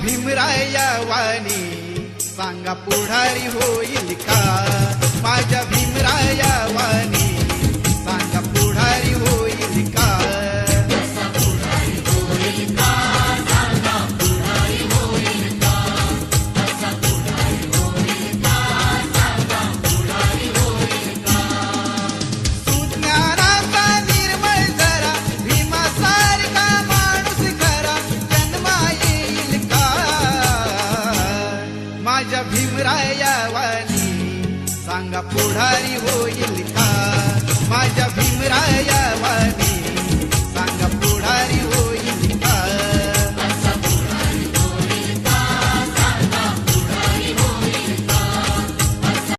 भीमराया वाणी सांगा पुढारी होईल का? माझ्या भीमराया वाणी सांगा पुढारी होईल का? सुज्ञानाचा निर्मळ जरा भीमासारखा माणूस खरा जन्मा येईल का? माझ्या भीमराया वाणी सांगा पुढारी होईल का? माझ्या